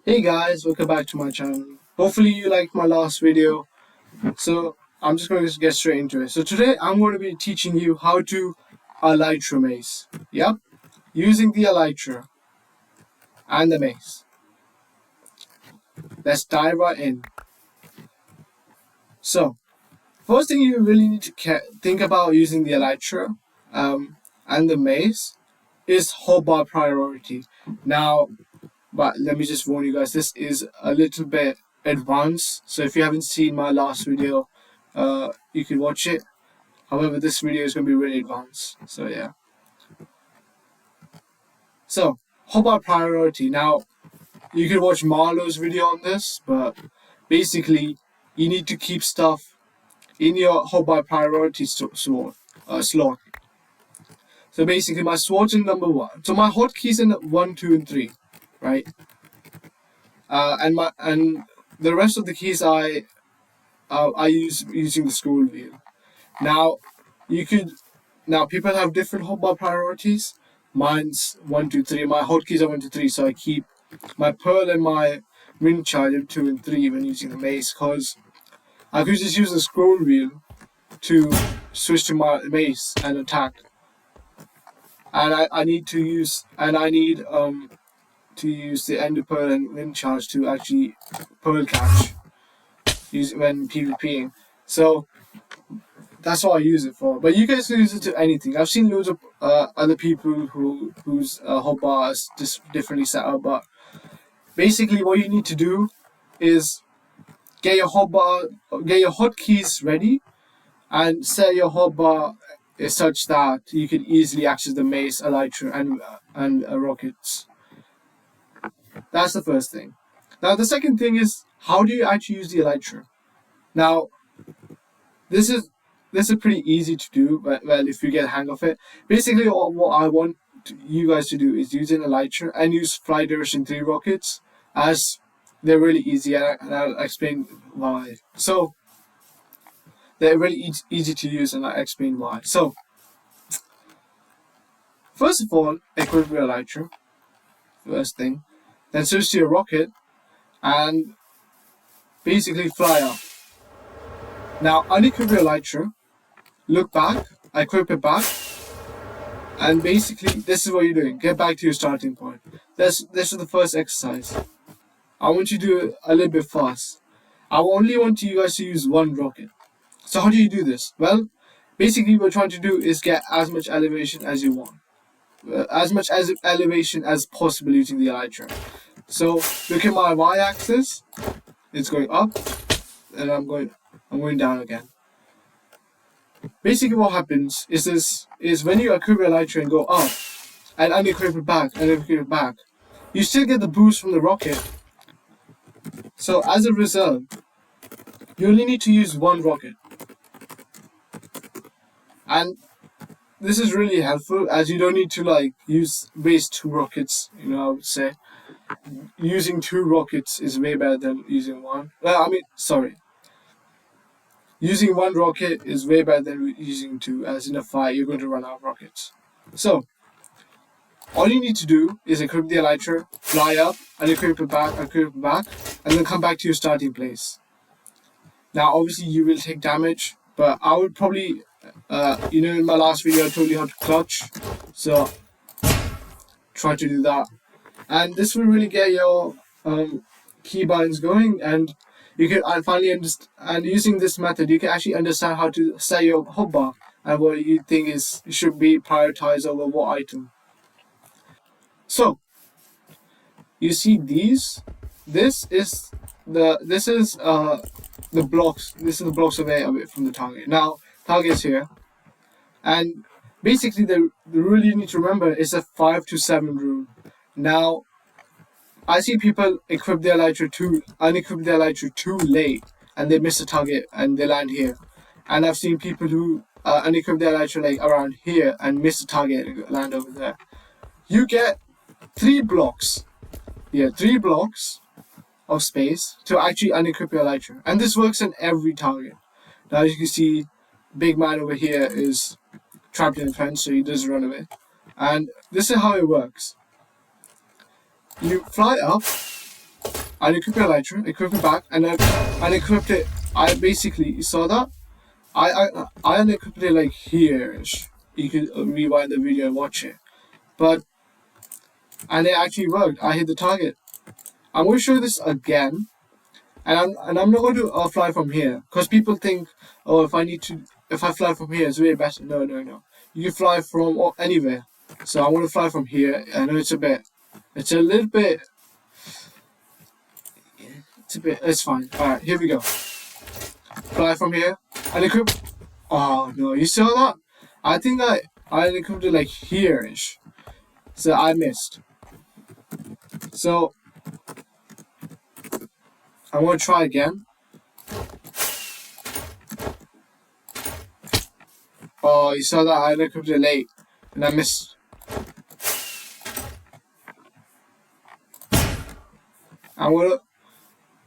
Hey guys, welcome back to my channel. Hopefully you liked my last video. So I'm just going to get straight into it. So today I'm going to be teaching you how to elytra mace. Yep, using the elytra and the mace. Let's dive right in. So first thing you really need to think about using the elytra and the mace is hotbar priority. Now, but let me just warn you guys, this is a little bit advanced. So if you haven't seen my last video, you can watch it. However, this video is going to be really advanced. So yeah. So hotbar priority. Now you can watch Marlo's video on this, but basically you need to keep stuff in your hotbar priority slot. So basically my sword's in number 1. So my hotkeys in 1, 2, and 3, right? And the rest of the keys I use using the scroll wheel. Now people have different hotbar priorities. Mine's 1, 2, 3. My hotkeys are 1, 2, 3, so I keep my pearl and my wind charge at 2 and 3 when using the mace, because I could just use the scroll wheel to switch to my mace and attack. And I need to use the ender pearl and wind charge to actually pearl catch when PvPing. So that's what I use it for. But you guys can use it to anything. I've seen loads of other people whose hotbar is just differently set up. But basically, what you need to do is get your hotkeys ready, and set your hotbar is such that you can easily access the mace, elytra, and rockets. That's the first thing. Now the second thing is, how do you actually use the elytra? Now this is pretty easy to do, well, if you get a hang of it. Basically, what I want you guys to do is use an elytra and use fly duration 3 rockets, as they're really easy, and I'll explain why. So they're really easy to use, and I'll explain why. So first of all, equip your elytra, first thing. Then switch to your rocket and basically fly up. Now unequip your elytra, look back, equip it back, and basically this is what you're doing. Get back to your starting point. This is the first exercise. I want you to do it a little bit fast. I only want you guys to use 1 rocket. So how do you do this? Well, basically what we're trying to do is get as much elevation as you want. As much elevation as possible using the elytra. So look at my y-axis. It's going up, and I'm going down again. Basically what happens is when you equip your elytra and go up and unequip it back, you still get the boost from the rocket. So as a result, you only need to use 1 rocket. And this is really helpful, as you don't need to waste 2 rockets, I would say. Using 2 rockets is way better than using 1. Using 1 rocket is way better than using 2, as in a fight you're going to run out of rockets. So all you need to do is equip the elytra, fly up, and equip it back, and then come back to your starting place. Now obviously you will take damage, but I would probably, in my last video I told you how to clutch, so try to do that. And this will really get your keybinds going, and you can finally understand. And using this method, you can actually understand how to set your hotbar and what you think should be prioritized over what item. So you see these. This is the blocks. This is the blocks away from the target. Now target's here, and basically the rule you need to remember is a 5 to 7 rule. Now I see people unequip the elytra too late, and they miss the target and they land here. And I've seen people who unequip the elytra around here and miss the target and land over there. You get 3 blocks. Yeah, 3 blocks of space to actually unequip your elytra, and this works on every target. Now as you can see, big man over here is trapped in a fence, so he doesn't run away. And this is how it works. You fly up, I equipped the elytra, equipped it back, and I equipped it. I basically, you saw that? I unequipped it like here. You could rewind the video and watch it. And it actually worked. I hit the target. I'm going to show this again, and I'm not going to fly from here because people think, oh, if I fly from here, it's way better. No. You can fly from anywhere. So I'm going to fly from here. I know it's a little bit. It's fine. All right, here we go. Fly from here and equip. Oh no, you saw that? I think I equipped it like here-ish. So I missed. So I want to try again. Oh, you saw that? I equipped it late and I missed.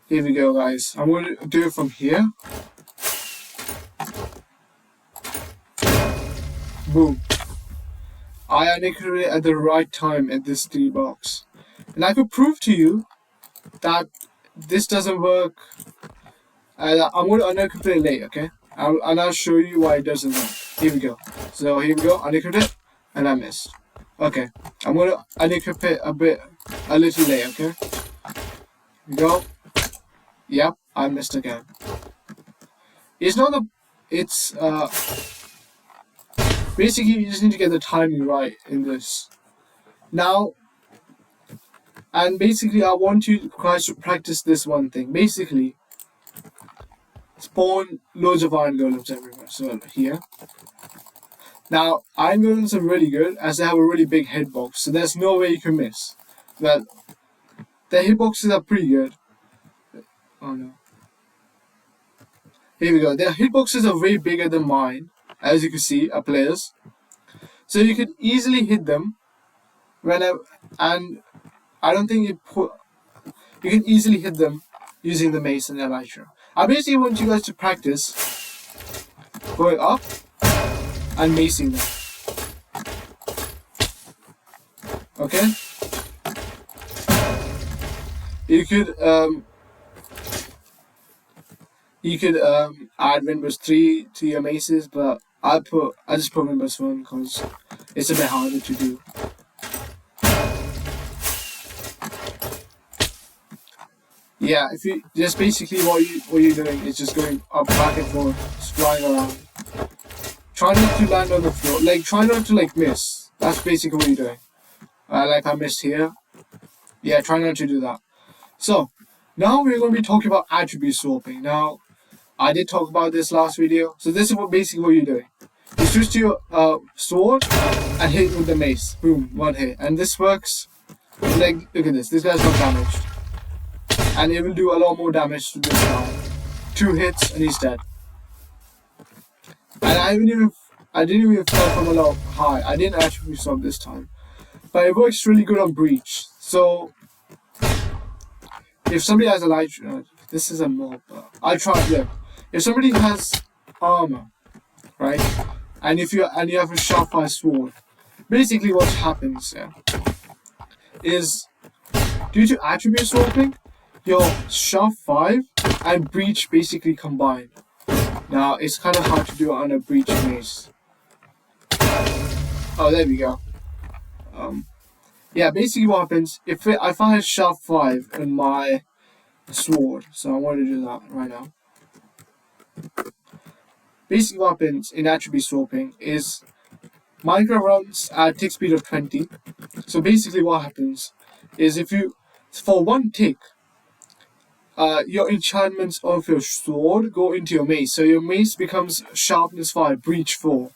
Here we go, guys. I'm gonna do it from here. Boom. I equipped it at the right time at this D box. And I could prove to you that this doesn't work. I'm going to unequip it late, okay? And I'll show you why it doesn't work. Here we go. So here we go, unequip it, and I missed. Okay, I'm going to unequip it a little late, okay? Here we go. Yep, I missed again. Basically you just need to get the timing right in this. Now, and basically I want you guys to practice this one thing. Basically, spawn loads of iron golems everywhere. So here. Now, iron golems are really good as they have a really big hitbox, so there's no way you can miss. Well, their hitboxes are pretty good. Oh no. Here we go. Their hitboxes are way bigger than mine, as you can see, our players. So you can easily hit them whenever, and I don't think you can easily hit them using the mace and the elytra. I basically want you guys to practice going up and macing them. Okay? You could add Windows 3 to your maces, but I just put Windows 1 because it's a bit harder to do. Yeah, if you just basically what you're doing is just going up, back and forth, just flying around. Try not to land on the floor. Like, try not to miss. That's basically what you're doing. Like I missed here. Yeah, try not to do that. So now we're going to be talking about attribute swapping. Now, I did talk about this last video. So this is basically what you're doing. You switch to your sword and hit with the mace. Boom, one hit. And this works. Like, look at this. This guy's not damaged. And it will do a lot more damage to this guy. 2 hits and he's dead. And I didn't even fall from a lot high. I didn't actually swap this time. But it works really good on breach. So if somebody has a light, this is a mob. I'll try it. Look, if somebody has armor, right, and you have a sharp fire sword, basically what happens is due to attribute swapping, your sharp 5 and breach basically combine. Now it's kind of hard to do it on a breach mace. Oh, there we go. Yeah, basically what happens if I have sharp 5 in my sword, so I want to do that right now. Basically what happens in attribute swapping is Minecraft runs at tick speed of 20. So basically what happens is if you, for 1 tick, your enchantments of your sword go into your mace. So your mace becomes sharpness 5, breach 4.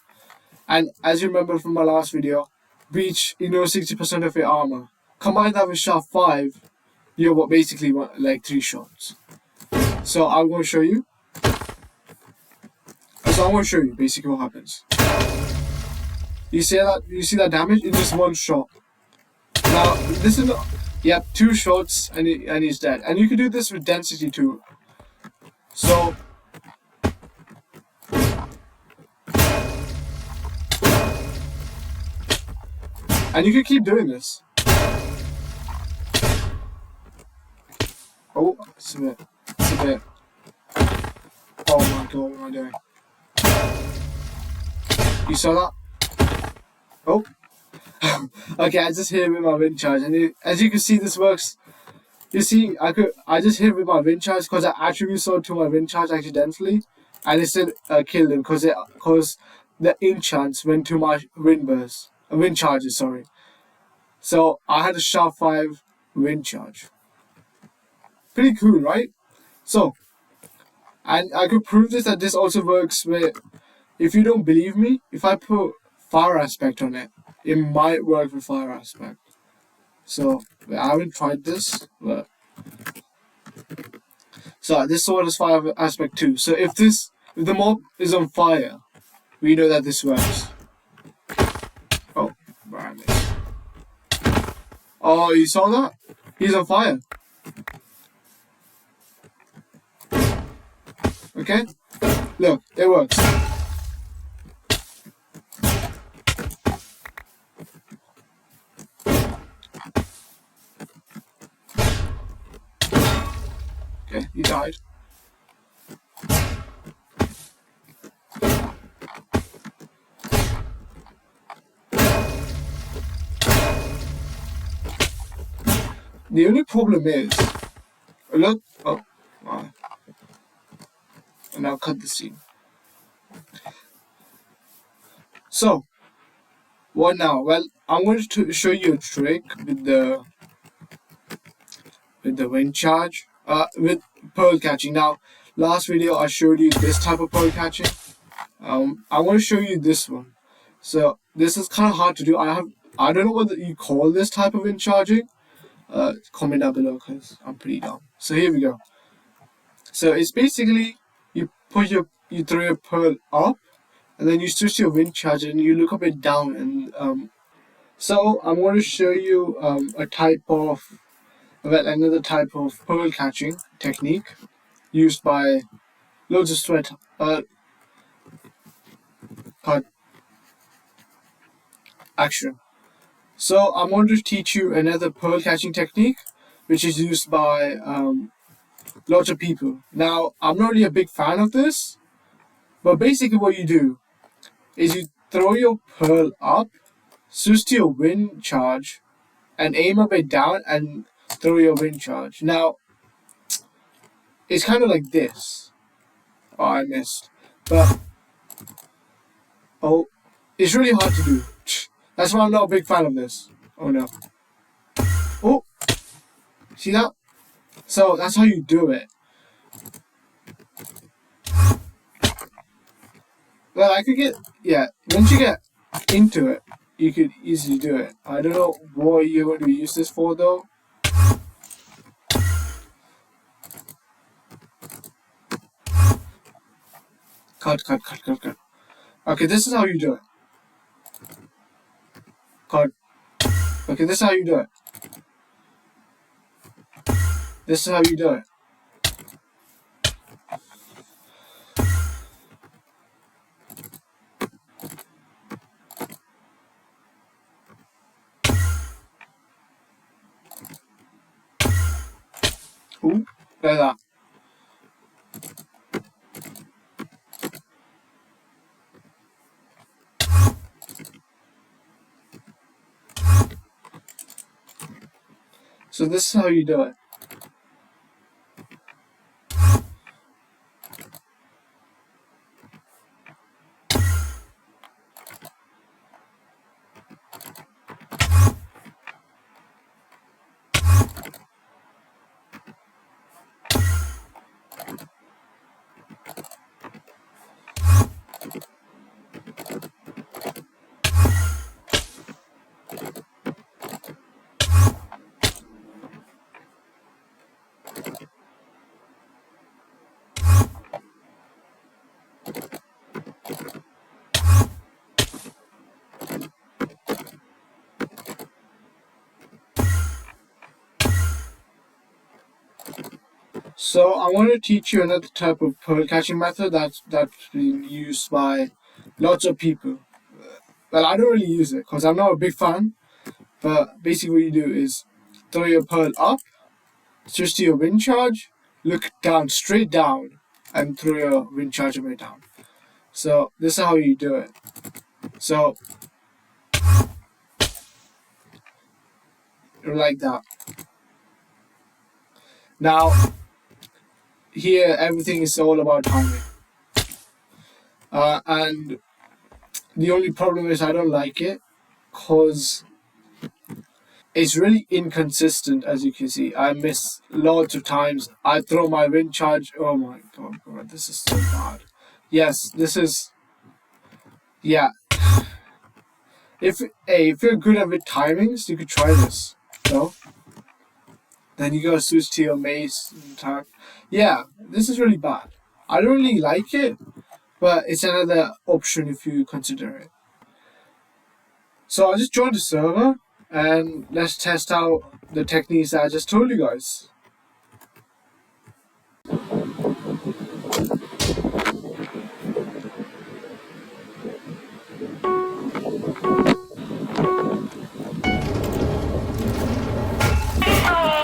And as you remember from my last video, breach, 60% of your armor. Combine that with sharp 5, you're basically like 3 shots. So I'm going to show you. So I'm going to show you basically what happens. You see that damage? It's just 1 shot. Now this is 2 shots and he's dead. And you can do this with density too. So and you can keep doing this. Oh, it's a bit. Oh my god, what am I doing? You saw that? Oh. Okay, I just hit it with my wind charge, and as you can see, this works. You see, I just hit it with my wind charge because I attribute sword to my wind charge accidentally, and it still killed him because the enchants went to my wind charges. Sorry. So I had a sharp 5 wind charge. Pretty cool, right? So, and I could prove that this also works with. If you don't believe me, if I put fire aspect on it, it might work with fire aspect. So I haven't tried this, but so this sword is fire aspect too. So if the mob is on fire, we know that this works. Oh, damn it. Oh, you saw that? He's on fire. Okay, look, it works. Okay, he died. The only problem is, look, oh, wow. And I'll cut the scene. So, what now? Well, I'm going to show you a trick with the wind charge, with pearl catching. Now, last video I showed you this type of pearl catching. I want to show you this one. So this is kind of hard to do. I don't know what you call this type of wind charging. Comment down below because I'm pretty dumb. So here we go. So it's basically you throw your pearl up, and then you switch your wind charge and you look a bit down. And so I'm going to show you another type of pearl catching technique used by loads of sweat action. So I'm going to teach you another pearl catching technique which is used by lots of people. Now I'm not really a big fan of this, but basically what you do is you throw your pearl up, switch to your wind charge, and aim a bit down and throw your wind charge. Now it's kind of like this. Oh, I missed. But oh, it's really hard to do. That's why I'm not a big fan of this. Oh no. Oh, see that? So that's how you do it. Well, once you get into it, you could easily do it. I don't know what you're going to use this for though. Cut. Okay, this is how you do it. Cut. Okay, this is how you do it. This is how you do it. Ooh, like that. So this is how you do it. So I want to teach you another type of pearl catching method that's been used by lots of people. Well, I don't really use it because I'm not a big fan. But basically, what you do is throw your pearl up, switch to your wind charge, look down, straight down, and throw your wind charge away down. So this is how you do it. So like that. Now here everything is all about timing. And the only problem is I don't like it because it's really inconsistent. As you can see, I miss lots of times. I throw my wind charge. Oh my god, this is so bad. Yes, this is. Yeah. If you're good at with timings, you could try this. No? Then you gotta switch to your mace attack. Yeah, this is really bad. I don't really like it, but it's another option if you consider it. So I just joined the server and let's test out the techniques that I just told you guys.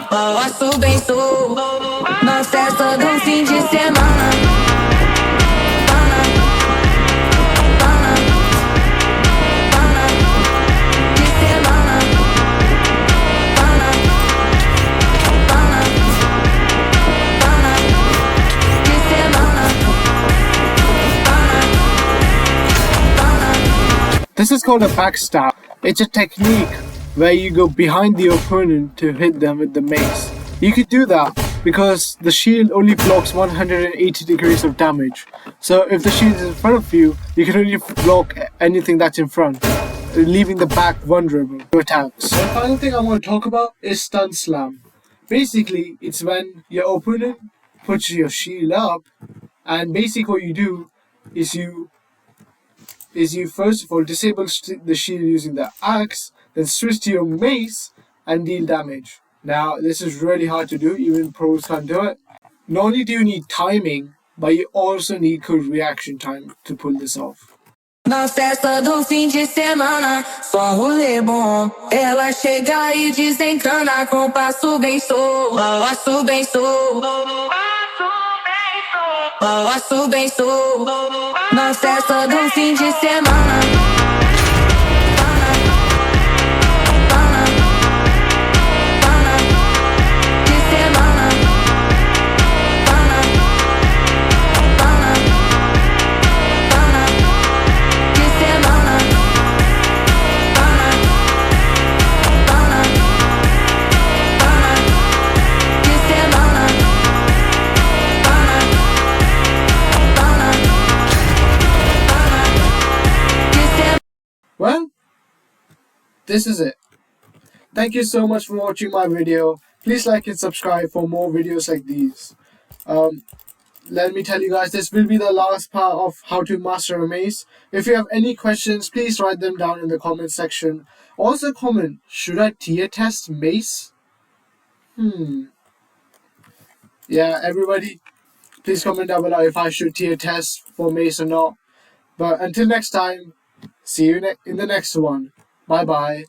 Posso bem sou na festa do fim de semana. Pana, pana, pana, de semana. Pana, pana, pana, de semana. Pana. This is called a backstab. It's a technique where you go behind the opponent to hit them with the mace. You could do that because the shield only blocks 180 degrees of damage. So if the shield is in front of you, you can only block anything that's in front, leaving the back vulnerable to attacks. The final thing I want to talk about is stun slam. Basically, it's when your opponent puts your shield up, and basically what you do is you first of all disable the shield using the axe, then switch to your mace and deal damage. Now this is really hard to do, even pros can't do it. Not only do you need timing, but you also need good reaction time to pull this off. Na festa do fim de semana, só rolê bom. Ela chega e desencana com passo bem sou. Passo bem sou. Passo bem sou. Na festa do fim de semana. Pana, pana, pana, de semana. Pana, pana, pana, de semana. Pana, pana, pana, de semana. Pana, pana, de semana. Well, this is it. Thank you so much for watching my video. Please like and subscribe for more videos like these. Let me tell you guys, this will be the last part of how to master a mace. If you have any questions, please write them down in the comment section. Also comment, should I tier test mace? Yeah, everybody, please comment down below if I should tier test for mace or not. But until next time, see you in the next one. Bye bye.